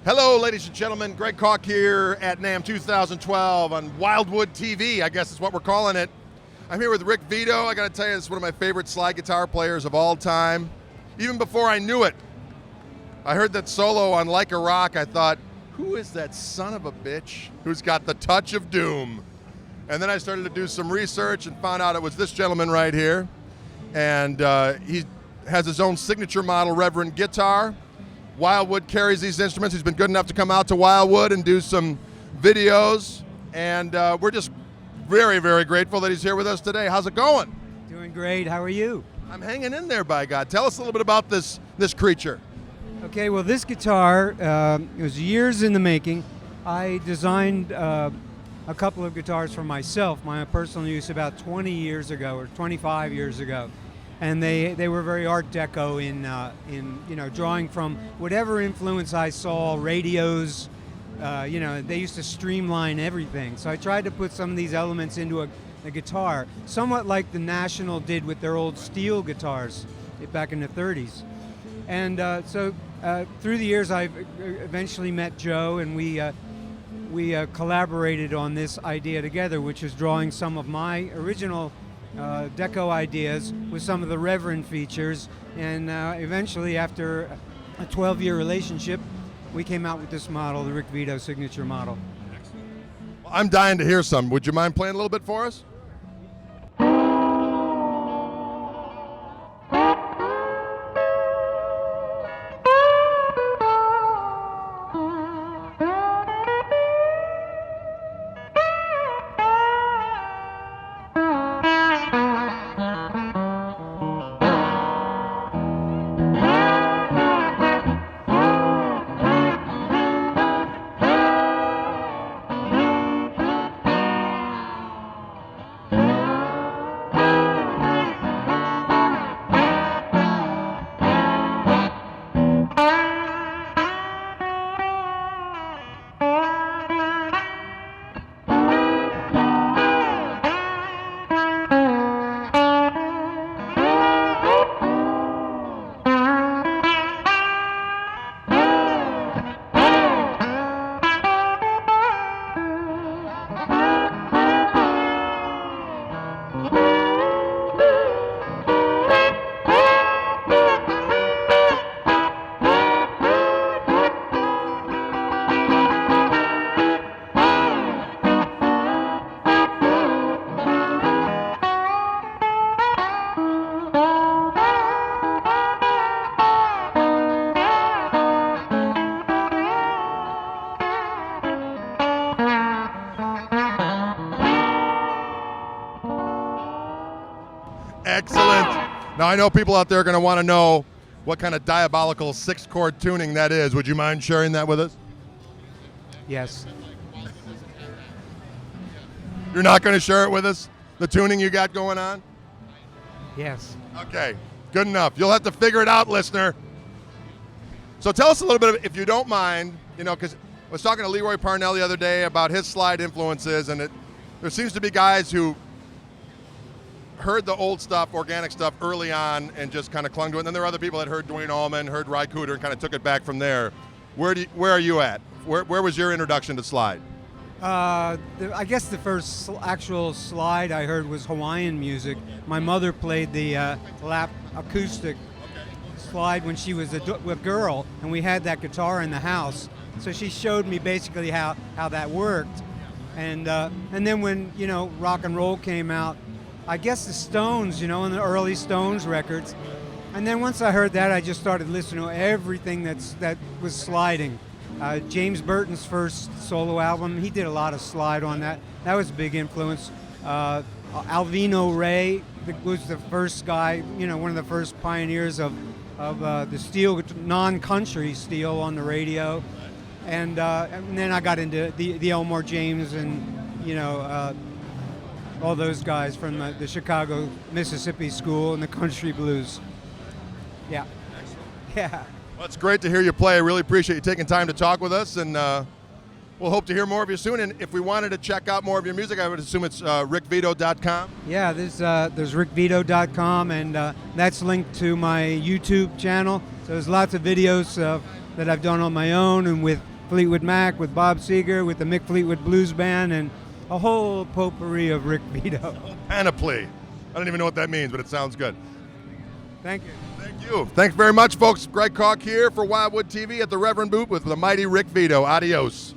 Hello, ladies and gentlemen. Greg Koch here at NAMM 2012 on Wildwood TV, I guess is what we're calling it. I'm here with Rick Vito. I got to tell you, this is one of my favorite slide guitar players of all time. Even before I knew it, I heard that solo on Like a Rock. I thought, who is that son of a bitch who's got the touch of doom? And then I started to do some research and found out it was this gentleman right here. And he has his own signature model, Reverend Guitar. Wildwood carries these instruments. He's been good enough to come out to Wildwood and do some videos. And we're just very, very grateful that he's here with us today. How's it going? Doing great. How are you? I'm hanging in there, by God. Tell us a little bit about this creature. Okay, well, this guitar it was years in the making. I designed a couple of guitars for myself, my personal use, about 20 years ago or 25 years ago. And they were very Art Deco in drawing from whatever influence I saw, radios. They used to streamline everything. So I tried to put some of these elements into a guitar, somewhat like the National did with their old steel guitars back in the 30s. And so through the years, I've eventually met Joe, and we collaborated on this idea together, which is drawing some of my original deco ideas with some of the Reverend features, and eventually, after a 12-year relationship, we came out with this model, the Rick Vito Signature model. Well, I'm dying to hear some. Would you mind playing a little bit for us? Excellent. Now, I know people out there are going to want to know what kind of diabolical 6-chord tuning that is. Would you mind sharing that with us? Yes. You're not going to share it with us? The tuning you got going on? Yes. Okay, good enough. You'll have to figure it out, listener. So tell us a little bit, if you don't mind, because I was talking to Leroy Parnell the other day about his slide influences, and there seems to be guys who heard the old stuff, organic stuff, early on and just kind of clung to it. And then there are other people that heard Duane Allman, heard Ry Cooder, and kind of took it back from there. Where are you at? Where was your introduction to slide? I guess the first actual slide I heard was Hawaiian music. My mother played the lap acoustic slide when she was a girl, and we had that guitar in the house. So she showed me basically how that worked. And then when rock and roll came out, I guess the Stones, in the early Stones records. And then once I heard that, I just started listening to everything that was sliding. James Burton's first solo album, he did a lot of slide on that. That was a big influence. Alvino Ray was the first guy, one of the first pioneers of the steel, non-country steel on the radio. And then I got into the Elmore James and, all those guys from the Chicago, Mississippi school and the country blues. Yeah. Yeah. Well, it's great to hear you play. I really appreciate you taking time to talk with us, and we'll hope to hear more of you soon. And if we wanted to check out more of your music, I would assume it's rickvito.com. Yeah, there's rickvito.com, and that's linked to my YouTube channel. So there's lots of videos that I've done on my own and with Fleetwood Mac, with Bob Seeger, with the Mick Fleetwood Blues Band, and a whole potpourri of Rick Vito. Panoply. I don't even know what that means, but it sounds good. Thank you. Thank you. Thanks very much, folks. Greg Koch here for Wildwood TV at the Reverend booth with the mighty Rick Vito. Adios.